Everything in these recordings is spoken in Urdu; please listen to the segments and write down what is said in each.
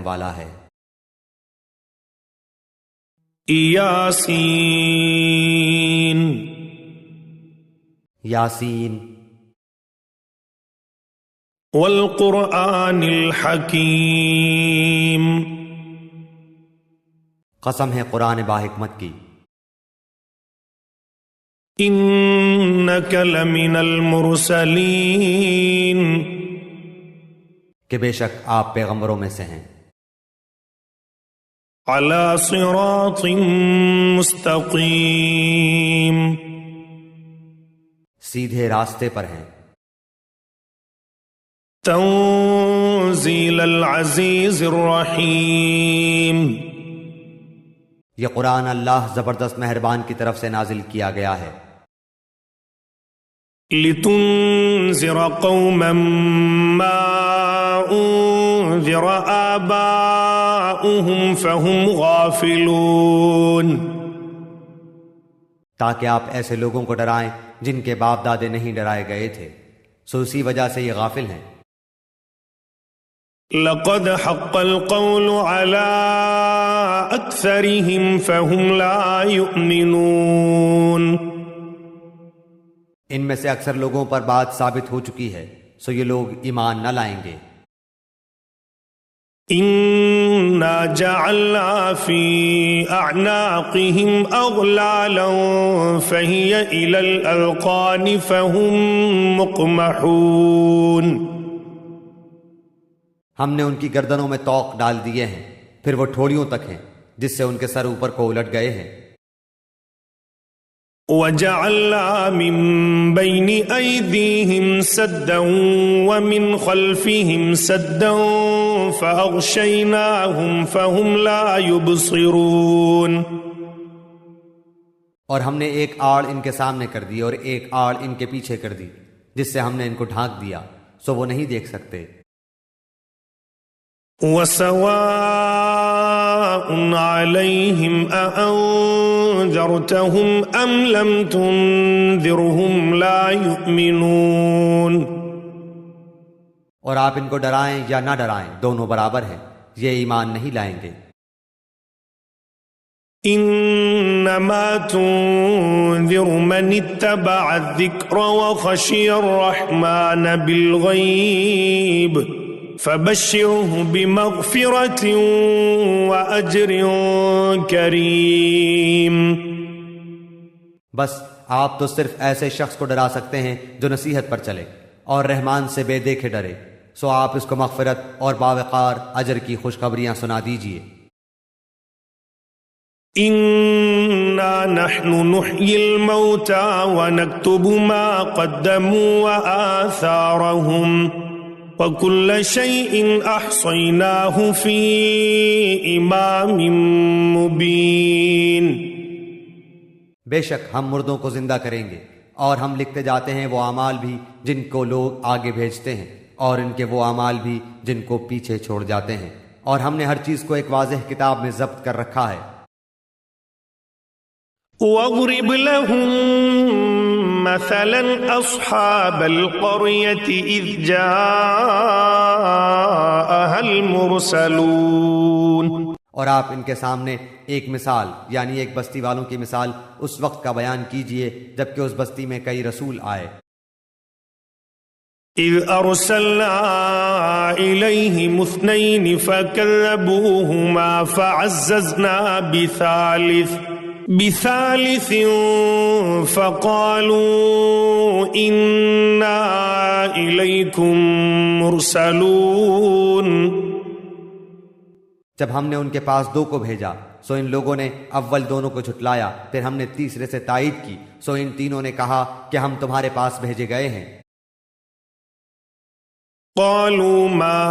والا ہے۔ یاسین یاسین والقرآن الحکیم، قسم ہے قرآن باحکمت کی، انک لمن المرسلین، کہ بے شک آپ پیغمبروں میں سے ہیں، علی صراط مستقیم، سیدھے راستے پر ہیں، تنزیل العزیز الرحیم، یہ قرآن اللہ زبردست مہربان کی طرف سے نازل کیا گیا ہے، لتنذر قوما ما انذر آباؤهم فهم غافلون، تاکہ آپ ایسے لوگوں کو ڈرائیں جن کے باپ دادے نہیں ڈرائے گئے تھے، سو اسی وجہ سے یہ غافل ہیں۔ لقد حق القول على أكثرهم فهم لا يؤمنون، ان میں سے اکثر لوگوں پر بات ثابت ہو چکی ہے، سو یہ لوگ ایمان نہ لائیں گے۔ إنا جعلنا في أعناقهم أغلالا فهي إلى الأذقان فهم مقمحون، ہم نے ان کی گردنوں میں طوق ڈال دیے ہیں، پھر وہ ٹھوڑیوں تک ہیں، جس سے ان کے سر اوپر کو الٹ گئے ہیں۔ وَجَعَلْنَا مِن بَيْنِ أَيْدِيهِمْ سَدًّا وَمِنْ خَلْفِهِمْ سَدًّا فَأَغْشَيْنَاهُمْ فَهُمْ لَا يُبْصِرُونَ، اور ہم نے ایک آڑ ان کے سامنے کر دی اور ایک آڑ ان کے پیچھے کر دی، جس سے ہم نے ان کو ڈھانک دیا، سو وہ نہیں دیکھ سکتے۔ وَسَوَاءٌ عَلَيْهِمْ أَأَنذَرْتَهُمْ أَمْ لَمْ تُنذِرْهُمْ لَا يُؤْمِنُونَ، اور آپ ان کو ڈرائیں یا نہ ڈرائیں دونوں برابر ہیں، یہ ایمان نہیں لائیں گے۔ انما تنذر من اتبع الذکر وخشی الرحمن بالغیب فبشره بمغفرة وأجر کریم، بس آپ تو صرف ایسے شخص کو ڈرا سکتے ہیں جو نصیحت پر چلے اور رحمان سے بے دیکھے ڈرے، سو آپ اس کو مغفرت اور باوقار اجر کی خوشخبریاں سنا دیجئے۔ انا نحن نحيي الموتى ونكتب ما قدموا وآثارهم وكل شيء احصيناه في امام مبين، بے شک ہم مردوں کو زندہ کریں گے اور ہم لکھتے جاتے ہیں وہ اعمال بھی جن کو لوگ آگے بھیجتے ہیں اور ان کے وہ اعمال بھی جن کو پیچھے چھوڑ جاتے ہیں، اور ہم نے ہر چیز کو ایک واضح کتاب میں ضبط کر رکھا ہے۔ وَاضْرِبْ لَهُم مَّثَلًا أَصْحَابَ الْقَرْيَةِ إِذْ جَاءَهَا الْمُرْسَلُونَ، اور آپ ان کے سامنے ایک مثال یعنی ایک بستی والوں کی مثال اس وقت کا بیان کیجئے جبکہ اس بستی میں کئی رسول آئے۔ إِذْ أَرْسَلْنَا إِلَيْهِمُ اثْنَيْنِ فَكَذَّبُوهُمَا فَعَزَّزْنَا بثالث فقالوا إنا إليكم مرسلون، جب ہم نے ان کے پاس دو کو بھیجا سو ان لوگوں نے اول دونوں کو جھٹلایا، پھر ہم نے تیسرے سے تائید کی سو ان تینوں نے کہا کہ ہم تمہارے پاس بھیجے گئے ہیں۔ قالوا ما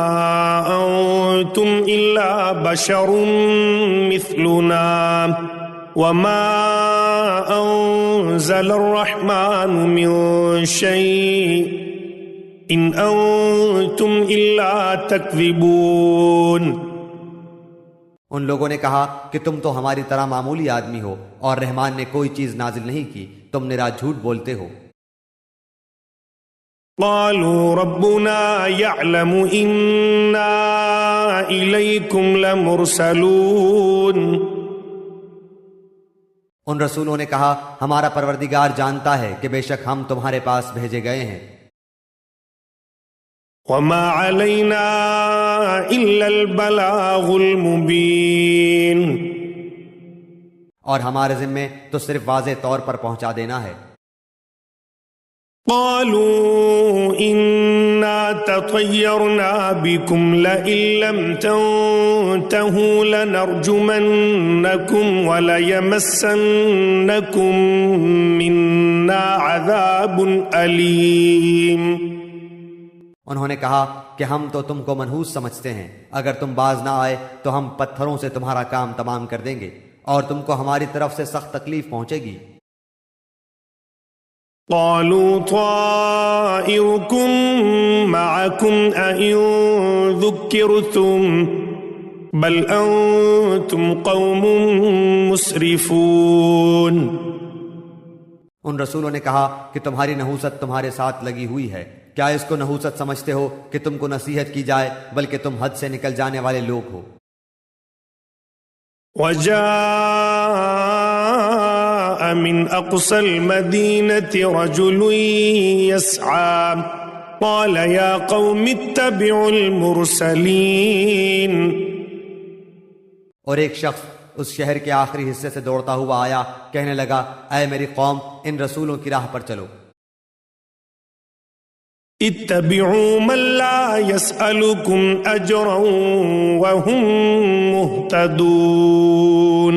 أنتم إلا بشر مثلنا وما أنزل الرحمن من شيء إن أنتم إلا تكذبون، ان لوگوں نے کہا کہ تم تو ہماری طرح معمولی آدمی ہو اور رحمان نے کوئی چیز نازل نہیں کی، تم نرا جھوٹ بولتے ہو۔ قالوا ربنا يعلم إنا إليكم لمرسلون. ان رسولوں نے کہا ہمارا پروردگار جانتا ہے کہ بے شک ہم تمہارے پاس بھیجے گئے ہیں. وما علينا إلا البلاغ المبين. اور ہمارے ذمے تو صرف واضح طور پر پہنچا دینا ہے. قالوا إنا تطيرنا بكم لئن لم تنتهوا لنرجمنكم وليمسنكم منا عذاب أليم. انہوں نے کہا کہ ہم تو تم کو منحوس سمجھتے ہیں، اگر تم باز نہ آئے تو ہم پتھروں سے تمہارا کام تمام کر دیں گے اور تم کو ہماری طرف سے سخت تکلیف پہنچے گی. قالوا طائركم معكم أئن ذكرتم بل أنتم قوم مسرفون. ان رسولوں نے کہا کہ تمہاری نحوست تمہارے ساتھ لگی ہوئی ہے، کیا اس کو نحوست سمجھتے ہو کہ تم کو نصیحت کی جائے، بلکہ تم حد سے نکل جانے والے لوگ ہو. وجاء من أقصى المدينة رجل يسعى قال يا قوم اتبعوا المرسلين. اور ایک شخص اس شہر کے آخری حصے سے دوڑتا ہوا آیا، کہنے لگا اے میری قوم ان رسولوں کی راہ پر چلو. اتبعوا من لا يسألكم أجرا وهم مهتدون.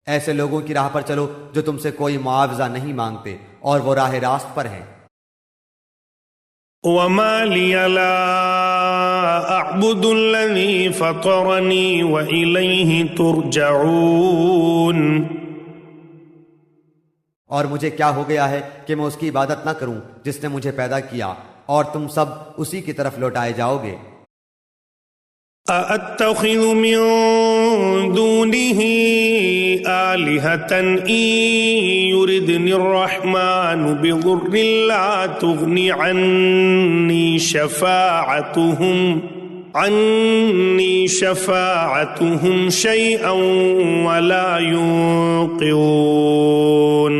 ایسے لوگوں کی راہ پر چلو جو تم سے کوئی معاوضہ نہیں مانگتے اور وہ راہ راست پر ہیں. وما لي لا أعبد الذي فطرني وإليه ترجعون. اور مجھے کیا ہو گیا ہے کہ میں اس کی عبادت نہ کروں جس نے مجھے پیدا کیا، اور تم سب اسی کی طرف لوٹائے جاؤ گے. أَأَتَّخِذُ مِن دُونِهِ آلِهَةً إِن يُرِدْنِ الرَّحْمَنُ بِضُرٍّ لَّا تُغْنِ عَنِّي شَفَاعَتُهُمْ شَيْئًا وَلَا يُنقِذُونَ.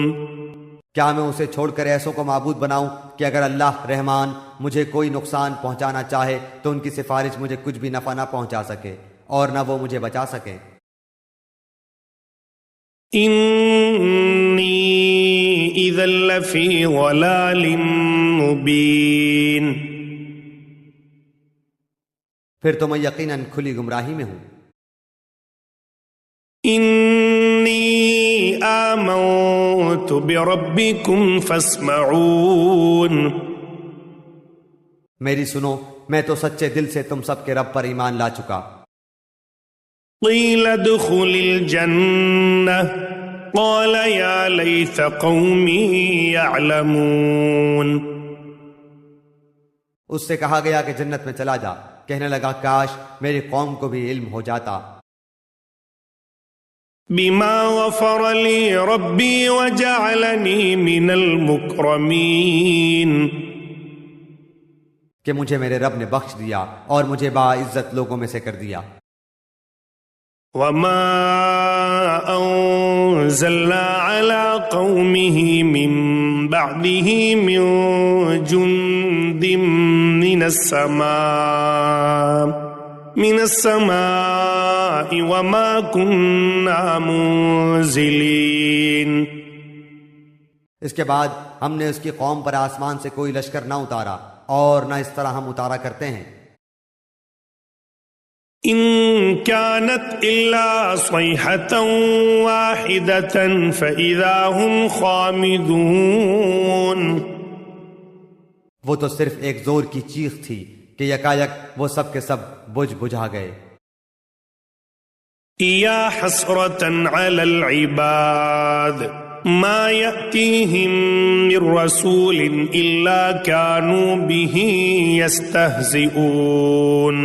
کیا میں اسے چھوڑ کر ایسوں کو معبود بناؤں کہ اگر اللہ رحمان مجھے کوئی نقصان پہنچانا چاہے تو ان کی سفارش مجھے کچھ بھی نفع نہ پہنچا سکے اور نہ وہ مجھے بچا سکے. انی اذا لفی ضلال مبین. پھر تو میں یقیناً کھلی گمراہی میں ہوں. انی آمنت بربکم فاسمعون. میری سنو، میں تو سچے دل سے تم سب کے رب پر ایمان لا چکا. قیل ادخل الجنہ قال یا لیت قومی یعلمون. اس سے کہا گیا کہ جنت میں چلا جا، کہنے لگا کاش میری قوم کو بھی علم ہو جاتا. بما غفر لی ربی وجعلنی من المکرمین. کہ مجھے میرے رب نے بخش دیا اور مجھے باعزت لوگوں میں سے کر دیا. وما انزلنا على قومه من بعده من جند من السماء وما كنا منزلين. اس کے بعد ہم نے اس کی قوم پر آسمان سے کوئی لشکر نہ اتارا اور نہ اس طرح ہم اتارا کرتے ہیں. ان كانت الا صيحة واحدة فاذا هم خامدون. وہ تو صرف ایک زور کی چیخ تھی کہ یکایک وہ سب کے سب بجھا گئے. یا حسرة على العباد ما يأتيهم من رسول إلا كانوا به يستهزئون.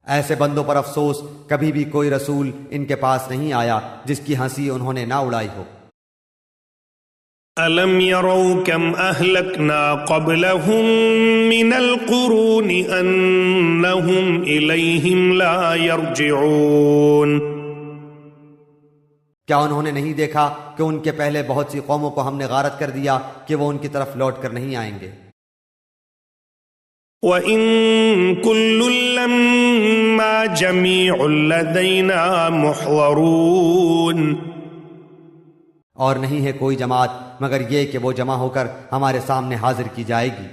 ایسے بندوں پر افسوس، کبھی بھی کوئی رسول ان کے پاس نہیں آیا جس کی ہنسی انہوں نے نہ اڑائی ہو. ألم يروا كم أهلكنا قبلهم من القرون أنهم إليهم لا يرجعون کیا انہوں نے نہیں دیکھا کہ ان کے پہلے بہت سی قوموں کو ہم نے غارت کر دیا کہ وہ ان کی طرف لوٹ کر نہیں آئیں گے؟ وَإِن كُلٌّ لَّمَّا جَمِيعٌ لَّدَيْنَا مُحْضَرُونَ اور نہیں ہے کوئی جماعت مگر یہ کہ وہ جمع ہو کر ہمارے سامنے حاضر کی جائے گی۔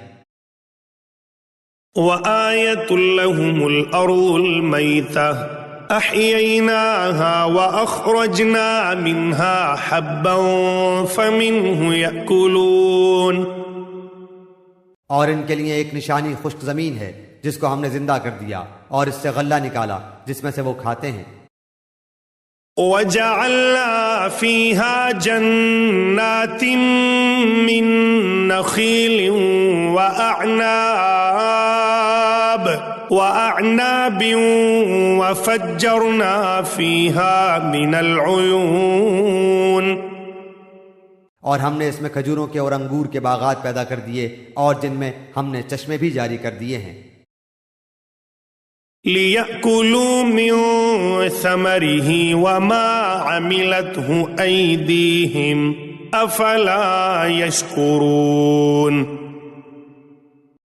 وَآيَةٌ لَّهُمُ الْأَرْضُ الْمَيْتَةُ أَحْيَيْنَاهَا وَأَخْرَجْنَا مِنْهَا حَبًّا فَمِنْهُ يَأْكُلُونَ اور ان کے لیے ایک نشانی خشک زمین ہے جس کو ہم نے زندہ کر دیا اور اس سے غلہ نکالا جس میں سے وہ کھاتے ہیں۔ وَجَعَلْنَا فِيهَا جَنَّاتٍ مِّن نَّخِيلٍ وَأَعْنَابٍ وَفَجَّرْنَا فِيهَا مِنَ الْعُيُونِ اور ہم نے اس میں کھجوروں کے اور انگور کے باغات پیدا کر دیے اور جن میں ہم نے چشمے بھی جاری کر دیے ہیں۔ لِيَأْكُلُوا مِن ثَمَرِهِ وَمَا عَمِلَتْهُ أَيْدِيهِمْ أَفَلَا يَشْكُرُونَ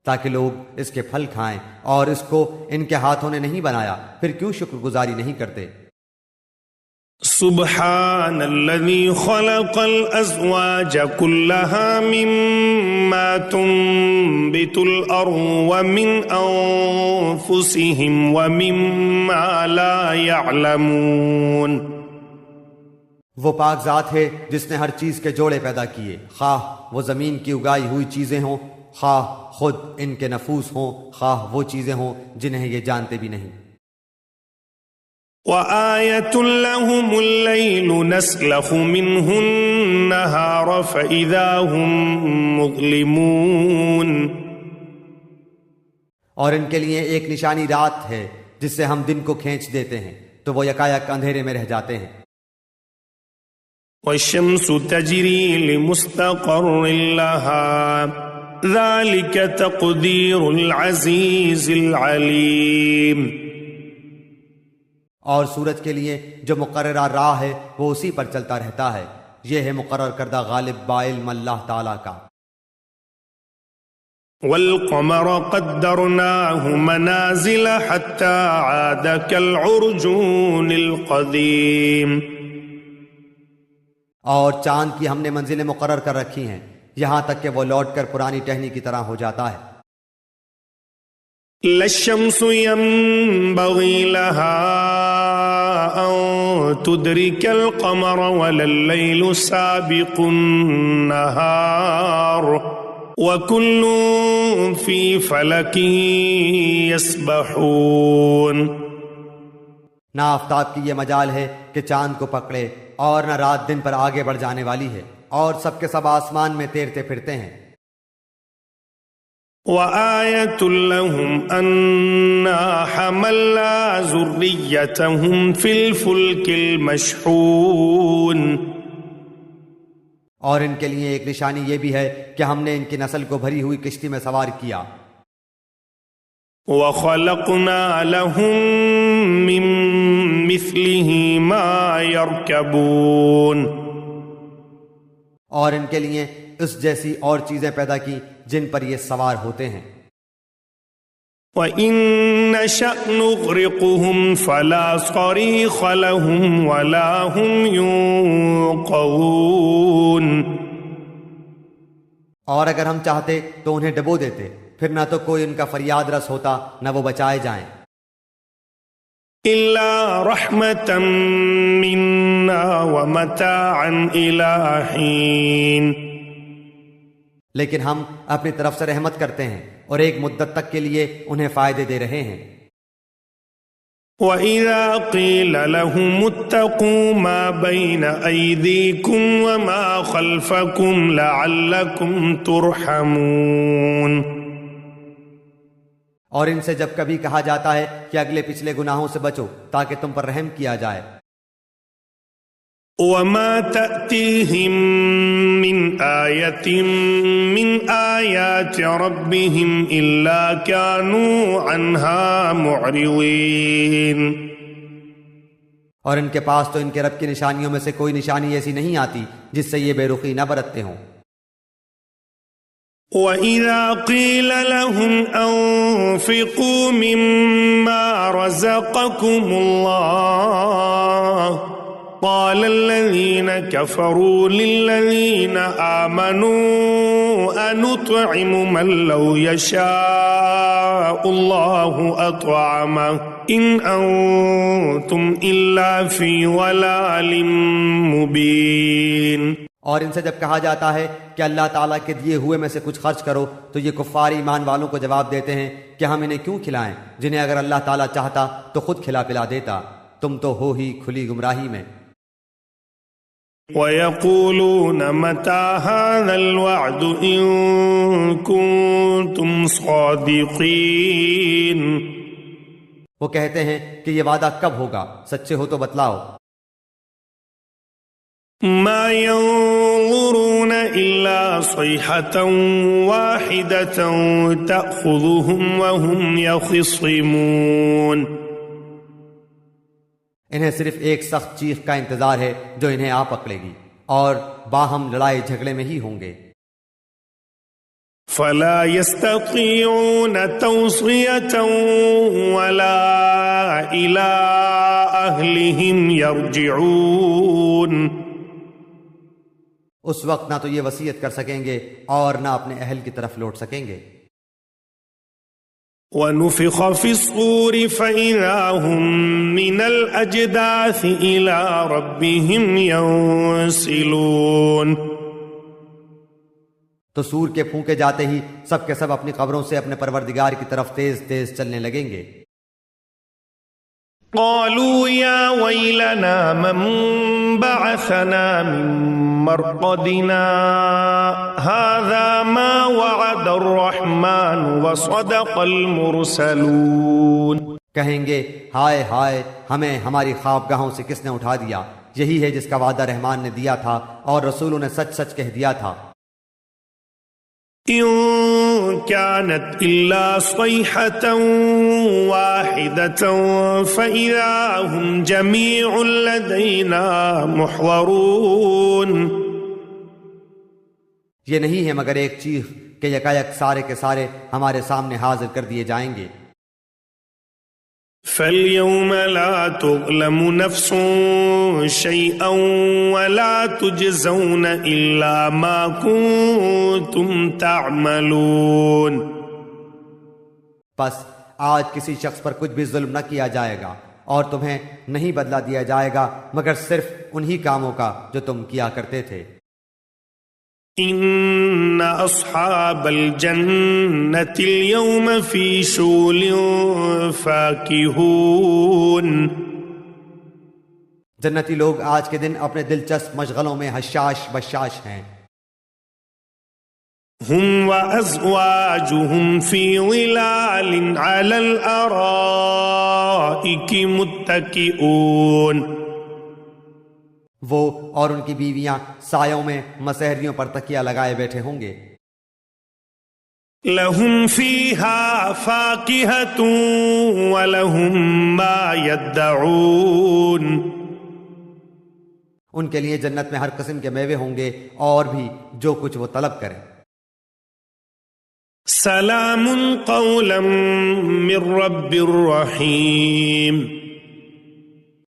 تاکہ لوگ اس کے پھل کھائیں اور اس کو ان کے ہاتھوں نے نہیں بنایا، پھر کیوں شکر گزاری نہیں کرتے؟ سبحان الذي خلق الأزواج كلها مما تنبت الأرض ومن أنفسهم ومما لا يعلمون وہ پاک ذات ہے جس نے ہر چیز کے جوڑے پیدا کیے، خواہ وہ زمین کی اگائی ہوئی چیزیں ہوں، خواہ خود ان کے نفوس ہوں، خواہ وہ چیزیں ہوں جنہیں یہ جانتے بھی نہیں۔ وَآيَةٌ لَّهُمُ اللَّيْلُ نَسْلَخُ مِنْهُ النَّهَارَ فَإِذَا هُم مُّظْلِمُونَ اور ان کے لیے ایک نشانی رات ہے جس سے ہم دن کو کھینچ دیتے ہیں تو وہ یکایک اندھیرے میں رہ جاتے ہیں۔ وَالشَّمْسُ تَجْرِي لِمُسْتَقَرٍّ لَّهَا ذَلِكَ تَقْدِيرُ الْعَزِيزِ الْعَلِيمِ اور سورج کے لیے جو مقررہ راہ ہے وہ اسی پر چلتا رہتا ہے، یہ ہے مقرر کردہ غالب بعلم اللہ تعالیٰ کا۔ وَالْقَمَرَ قَدَّرْنَاهُ مَنَازِلَ حَتَّى عَادَ كَالْعُرْجُونِ الْقَدِيمِ اور چاند کی ہم نے منزلیں مقرر کر رکھی ہیں یہاں تک کہ وہ لوٹ کر پرانی ٹہنی کی طرح ہو جاتا ہے۔ لَا الشَّمْسُ يَنبَغِي لَهَا أَن تُدْرِكَ الْقَمَرَ وَلَا اللَّيْلُ سَابِقُ النَّهَارِ وَكُلٌّ فِي فَلَكٍ يَسْبَحُونَ نہ آفتاب کی یہ مجال ہے کہ چاند کو پکڑے اور نہ رات دن پر آگے بڑھ جانے والی ہے، اور سب کے سب آسمان میں تیرتے پھرتے ہیں۔ وَآيَةٌ لَّهُمْ أَنَّا حَمَلْنَا ذُرِّيَّتَهُمْ فِي الْفُلْكِ الْمَشْحُونِ اور ان کے لیے ایک نشانی یہ بھی ہے کہ ہم نے ان کی نسل کو بھری ہوئی کشتی میں سوار کیا۔ وَخَلَقْنَا لَهُم مِّن مِّثْلِهِ مَا يَرْكَبُونَ اور ان کے لیے اس جیسی اور چیزیں پیدا کی جن پر یہ سوار ہوتے ہیں۔ وَإِن نَّشَأْ نُغْرِقْهُمْ فَلَا صَرِيخَ لَهُمْ وَلَا هُمْ يُنقَذُونَ اور اگر ہم چاہتے تو انہیں ڈبو دیتے، پھر نہ تو کوئی ان کا فریاد رس ہوتا نہ وہ بچائے جائیں۔ إِلَّا رَحْمَةً مِّنَّا وَمَتَاعًا إِلَىٰ حِينٍ لیکن ہم اپنی طرف سے رحمت کرتے ہیں اور ایک مدت تک کے لیے انہیں فائدے دے رہے ہیں۔ وَإِذَا قِيلَ لَهُمُ اتَّقُوا مَا بَيْنَ أَيْدِيكُمْ وَمَا خَلْفَكُمْ لَعَلَّكُمْ تُرْحَمُونَ اور ان سے جب کبھی کہا جاتا ہے کہ اگلے پچھلے گناہوں سے بچو تاکہ تم پر رحم کیا جائے، وما تأتيهم من آية من آيات ربهم إلا كانوا عنها معرضين. اور ان کے پاس تو ان کے رب کی نشانیوں میں سے کوئی نشانی ایسی نہیں آتی جس سے یہ بے رخی نہ برتتے ہوں. وَإِذَا قِيلَ لَهُمْ أَنفِقُوا مِمَّا رَزَقَكُمُ اللَّهُ قَالَ الَّذِينَ كَفَرُوا لِلَّذِينَ آمَنُوا أَنُطْعِمُ مَن لَّوْ يَشَاءُ اللَّهُ أَطْعَمَهُ إِنْ أَنتُمْ إِلَّا فِي ضَلَالٍ مُّبِينٍ. اور ان سے جب کہا جاتا ہے کہ اللہ تعالیٰ کے دیے ہوئے میں سے کچھ خرچ کرو تو یہ کفار ایمان والوں کو جواب دیتے ہیں کہ ہم انہیں کیوں کھلائیں جنہیں اگر اللہ تعالیٰ چاہتا تو خود کھلا پلا دیتا. تم تو ہو ہی کھلی گمراہی میں. وَيَقُولُونَ مَتَى هَذَا الْوَعْدُ إِن كُنتُمْ صَادِقِينَ. وہ کہتے ہیں کہ یہ وعدہ کب ہوگا، سچے ہو تو بتلاؤ. ما ينظرون إلا صيحة واحدة تأخذهم وهم يخصمون. انہیں صرف ایک سخت چیخ کا انتظار ہے جو انہیں آ پکڑے گی اور باہم لڑائی جھگڑے میں ہی ہوں گے. فلا يستطيعون توصية ولا إلى أهلهم يرجعون. اس وقت نہ تو یہ وصیت کر سکیں گے اور نہ اپنے اہل کی طرف لوٹ سکیں گے. وَنُفِخَ فِي الصُّورِ فَإِذَا هُم مِّنَ الْأَجْدَاثِ إِلَىٰ رَبِّهِمْ يَنسِلُونَ. تو سور کے پھونکے جاتے ہی سب کے سب اپنی قبروں سے اپنے پروردگار کی طرف تیز تیز چلنے لگیں گے. قالوا يا ويلنا من بعثنا من مرقدنا هذا ما وعد الرحمن وصدق المرسلون. کہیں گے ہائے ہائے ہمیں ہماری خوابگاہوں سے کس نے اٹھا دیا، یہی ہے جس کا وعدہ رحمان نے دیا تھا اور رسولوں نے سچ سچ کہہ دیا تھا. إن كانت إلا صيحة واحدة فإذا هم جميع لدينا محضرون. یہ نہیں ہے مگر ایک چیخ کہ یکایک سارے کے سارے ہمارے سامنے حاضر کر دیے جائیں گے. فَالْيَوْمَ لَا تُظْلَمُ نَفْسٌ شَيْئًا وَلَا تُجْزَوْنَ إِلَّا مَا كُنتُمْ تَعْمَلُونَ. پس آج کسی شخص پر کچھ بھی ظلم نہ کیا جائے گا اور تمہیں نہیں بدلہ دیا جائے گا مگر صرف انہی کاموں کا جو تم کیا کرتے تھے. إن أصحاب الجنة اليوم في شغل فاكهون. جنتی لوگ آج کے دن اپنے دلچسپ مشغلوں میں حشاش بشاش ہیں. هم وأزواجهم في ظلال على الأرائك متكئون. وہ اور ان کی بیویاں سایوں میں مسہریوں پر تکیہ لگائے بیٹھے ہوں گے. لهم فيها فاكهة ولهم ما يدعون. ان کے لیے جنت میں ہر قسم کے میوے ہوں گے اور بھی جو کچھ وہ طلب کریں. سلام قولا من رب الرحیم.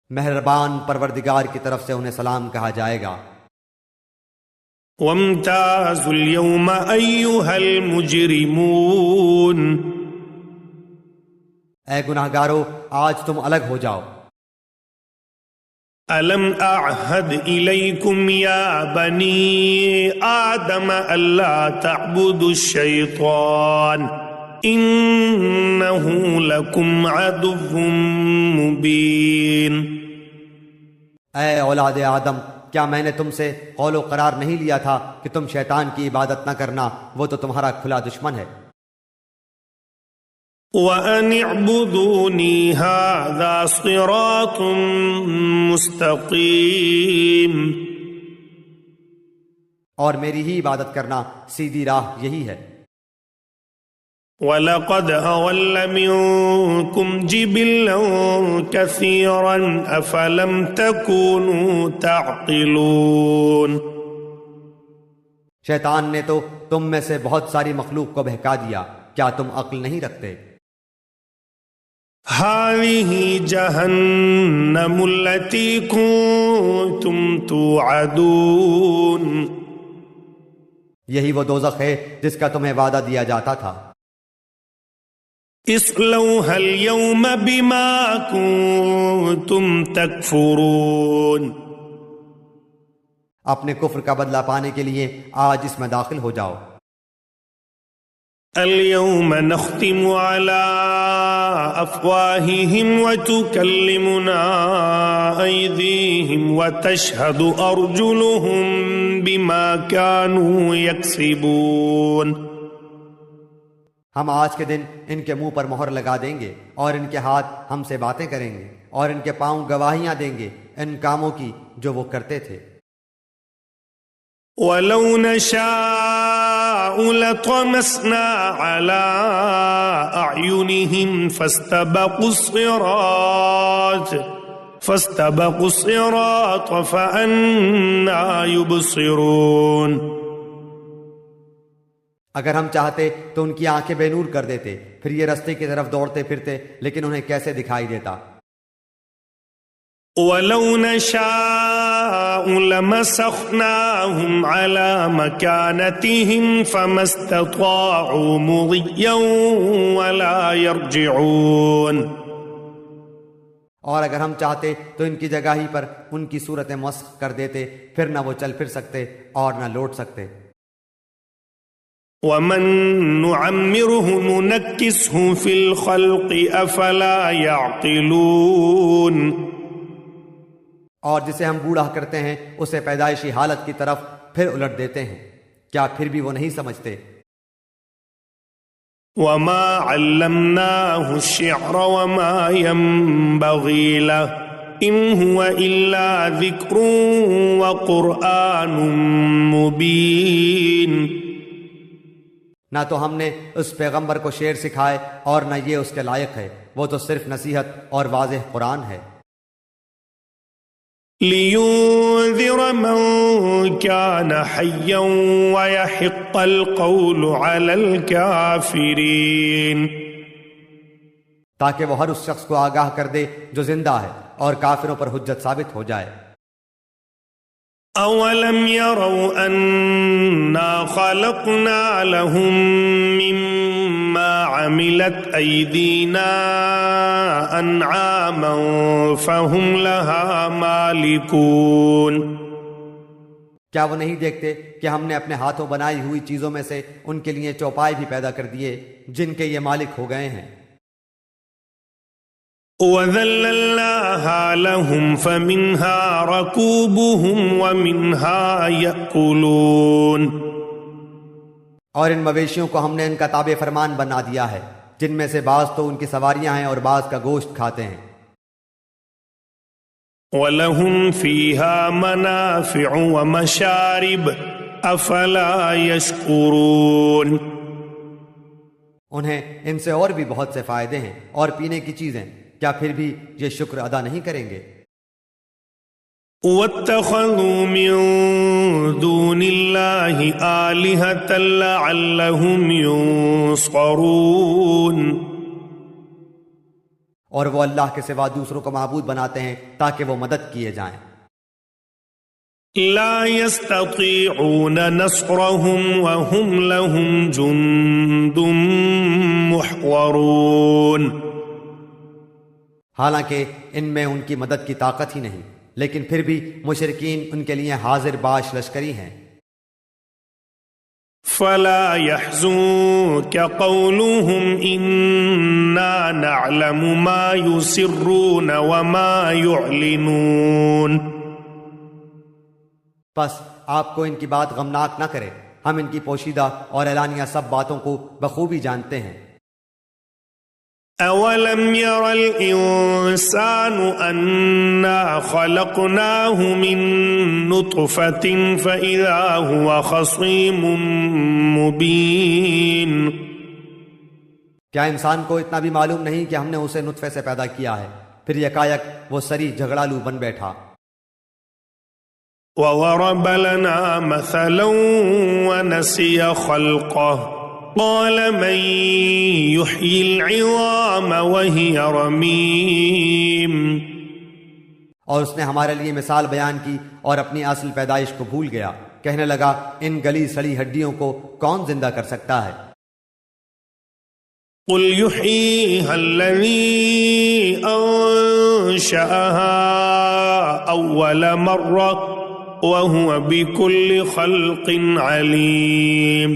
مہربان پروردگار کی طرف سے انہیں سلام کہا جائے گا. وامتازوا اليوم أيها المجرمون. اے گناہگارو آج تم الگ ہو جاؤ. ألم أعهد إليكم يا بني آدم ألا تعبدوا الشيطان إنه لكم عدو مبين. اے اولاد آدم کیا میں نے تم سے قول و قرار نہیں لیا تھا کہ تم شیطان کی عبادت نہ کرنا، وہ تو تمہارا کھلا دشمن ہے. وَأَنِ اعْبُدُونِي هَذَا صِرَاطٌ مُسْتَقِيمٌ، اور میری ہی عبادت کرنا سیدھی راہ یہی ہے۔ وَلَقَدْ أَضَلَّ مِنكُمْ جِبِلًّا كَثِيرًا أَفَلَمْ تَكُونُوا تَعْقِلُونَ، شیطان نے تو تم میں سے بہت ساری مخلوق کو بہکا دیا، کیا تم عقل نہیں رکھتے؟ هَذِهِ جَهَنَّمُ الَّتِي كُنتُمْ تُوعَدُونَ، یہی وہ دوزخ ہے جس کا تمہیں وعدہ دیا جاتا تھا۔ اصلوها اليوم بما كنتم تكفرون، اپنے کفر کا بدلہ پانے کے لیے آج اس میں داخل ہو جاؤ۔ اليوم نختم على أفواههم وتكلمنا أيديهم وتشهد أرجلهم بما كانوا يكسبون، ہم آج کے دن ان کے منہ پر مہر لگا دیں گے اور ان کے ہاتھ ہم سے باتیں کریں گے اور ان کے پاؤں گواہیاں دیں گے ان کاموں کی جو وہ کرتے تھے۔ وَلَوْ نَشَاءُ لَطَمَسْنَا عَلَىٰ أَعْيُنِهِمْ فَاسْتَبَقُوا الصِّرَاطَ فَأَنَّىٰ يُبْصِرُونَ، اگر ہم چاہتے تو ان کی آنکھیں بے نور کر دیتے، پھر یہ رستے کی طرف دوڑتے پھرتے، لیکن انہیں کیسے دکھائی دیتا۔ وَلَوْ نَشَاءُ لَمَسَخْنَاهُمْ عَلَىٰ مَكَانَتِهِمْ فَمَا اسْتَطَاعُوا مُضِيًّا وَلَا يَرْجِعُونَ، اور اگر ہم چاہتے تو ان کی جگہ ہی پر ان کی صورتیں مسخ کر دیتے، پھر نہ وہ چل پھر سکتے اور نہ لوٹ سکتے۔ وَمَن نُعَمِّرْهُ نُنَكِّسْهُ فِي الْخَلْقِ أَفَلَا يَعْقِلُونَ، اور جسے ہم بوڑھا کرتے ہیں اسے پیدائشی حالت کی طرف پھر الٹ دیتے ہیں، کیا پھر بھی وہ نہیں سمجھتے؟ وَمَا عَلَّمْنَاهُ الشِّعْرَ وَمَا يَنبَغِي لَهُ إِنْ هُوَ إِلَّا ذِكْرٌ وَقُرْآنٌ مُبِينٌ، نہ تو ہم نے اس پیغمبر کو شعر سکھائے اور نہ یہ اس کے لائق ہے، وہ تو صرف نصیحت اور واضح قرآن ہے۔ لِيُنذِرَ مَن كَانَ حَيًّا وَيَحِقَّ الْقَوْلُ عَلَى الْكَافِرِينَ، تاکہ وہ ہر اس شخص کو آگاہ کر دے جو زندہ ہے اور کافروں پر حجت ثابت ہو جائے۔ أَوَلَمْ يَرَوْا أَنَّا خَلَقْنَا لَهُم مِّمَّا عَمِلَتْ أَيْدِينَا أَنْعَامًا فَهُمْ لَهَا مَالِكُونَ، کیا وہ نہیں دیکھتے کہ ہم نے اپنے ہاتھوں بنائی ہوئی چیزوں میں سے ان کے لیے چوپائے بھی پیدا کر دیے جن کے یہ مالک ہو گئے ہیں۔ وَذَلَّلْنَاهَا لَهُمْ فَمِنْهَا رَكُوبُهُمْ وَمِنْهَا يَأْكُلُونَ، اور ان مویشیوں کو ہم نے ان کا تابع فرمان بنا دیا ہے، جن میں سے بعض تو ان کی سواریاں ہیں اور بعض کا گوشت کھاتے ہیں۔ وَلَهُمْ فِيهَا مَنَافِعُ وَمَشَارِبُ أَفَلَا يَشْكُرُونَ، انہیں ان سے اور بھی بہت سے فائدے ہیں اور پینے کی چیزیں، کیا پھر بھی یہ شکر ادا نہیں کریں گے؟ وَاتَّخَذُوا مِن دُونِ اللَّهِ آلِهَةً لَعَلَّهُمْ يُنصَرُونَ، اور وہ اللہ کے سوا دوسروں کو معبود بناتے ہیں تاکہ وہ مدد کیے جائیں۔ لا يستطيعون نصرهم وهم لهم جند محضرون، حالانکہ ان میں ان کی مدد کی طاقت ہی نہیں، لیکن پھر بھی مشرکین ان کے لیے حاضر باش لشکری ہیں۔ فلا يحزنك قولهم إنا نعلم ما يسرون وما يعلنون، پس آپ کو ان کی بات غمناک نہ کرے، ہم ان کی پوشیدہ اور اعلانیہ سب باتوں کو بخوبی جانتے ہیں۔ أولم ير الإنسان أنا خلقناه من نطفة فإذا هو خصيم مبين. کیا انسان کو اتنا بھی معلوم نہیں کہ ہم نے اسے نطفے سے پیدا کیا ہے، پھر یکایک وہ سری جھگڑالو بن بیٹھا. وضرب لنا مثلا ونسي خلقه قال من يحيي العظام وهي رميم. اور اس نے ہمارے لیے مثال بیان کی اور اپنی اصل پیدائش کو بھول گیا. کہنے لگا ان گلی سڑی ہڈیوں کو کون زندہ کر سکتا ہے؟ قل يحييها الذي أنشأها أول مرة وهو بكل خلق عليم.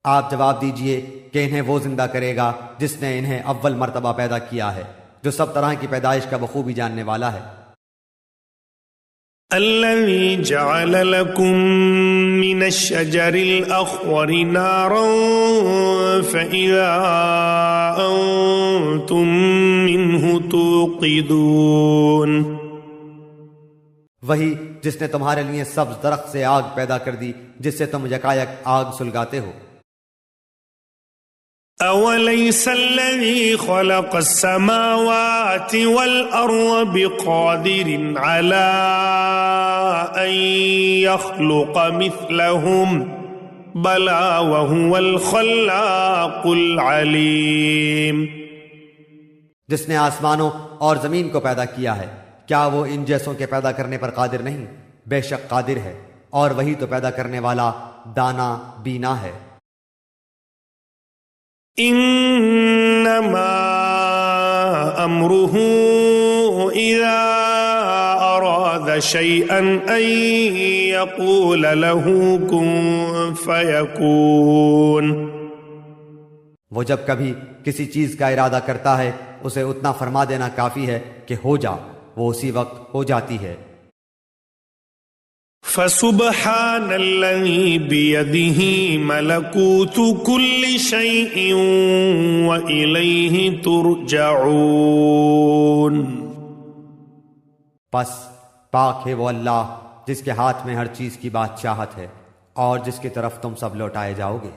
آپ جواب دیجئے کہ انہیں وہ زندہ کرے گا جس نے انہیں اول مرتبہ پیدا کیا ہے، جو سب طرح کی پیدائش کا بخوبی جاننے والا ہے. الذي جعل لكم من الشجر الأخضر نارا فإذا أنتم منه توقدون. وہی جس نے تمہارے لیے سبز درخت سے آگ پیدا کر دی جس سے تم یکایک آگ سلگاتے ہو. أوليس الذي خلق السماوات والأرض بقادر على أن يخلق مثلهم بلى وهو الخلاق العليم. جس نے آسمانوں اور زمین کو پیدا کیا ہے، کیا وہ ان جیسوں کے پیدا کرنے پر قادر نہیں؟ بے شک قادر ہے، اور وہی تو پیدا کرنے والا دانا بینا ہے. انما امره اذا اراد شيئا ان يقول له كن فيكون. وہ جب کبھی کسی چیز کا ارادہ کرتا ہے اسے اتنا فرما دینا کافی ہے کہ ہو جا، وہ اسی وقت ہو جاتی ہے. فسبحان الذي بيده ملكوت كل شيء وإليه ترجعون. پس پاک ہے وہ اللہ جس کے ہاتھ میں ہر چیز کی بادشاہت ہے اور جس کی طرف تم سب لوٹائے جاؤ گے.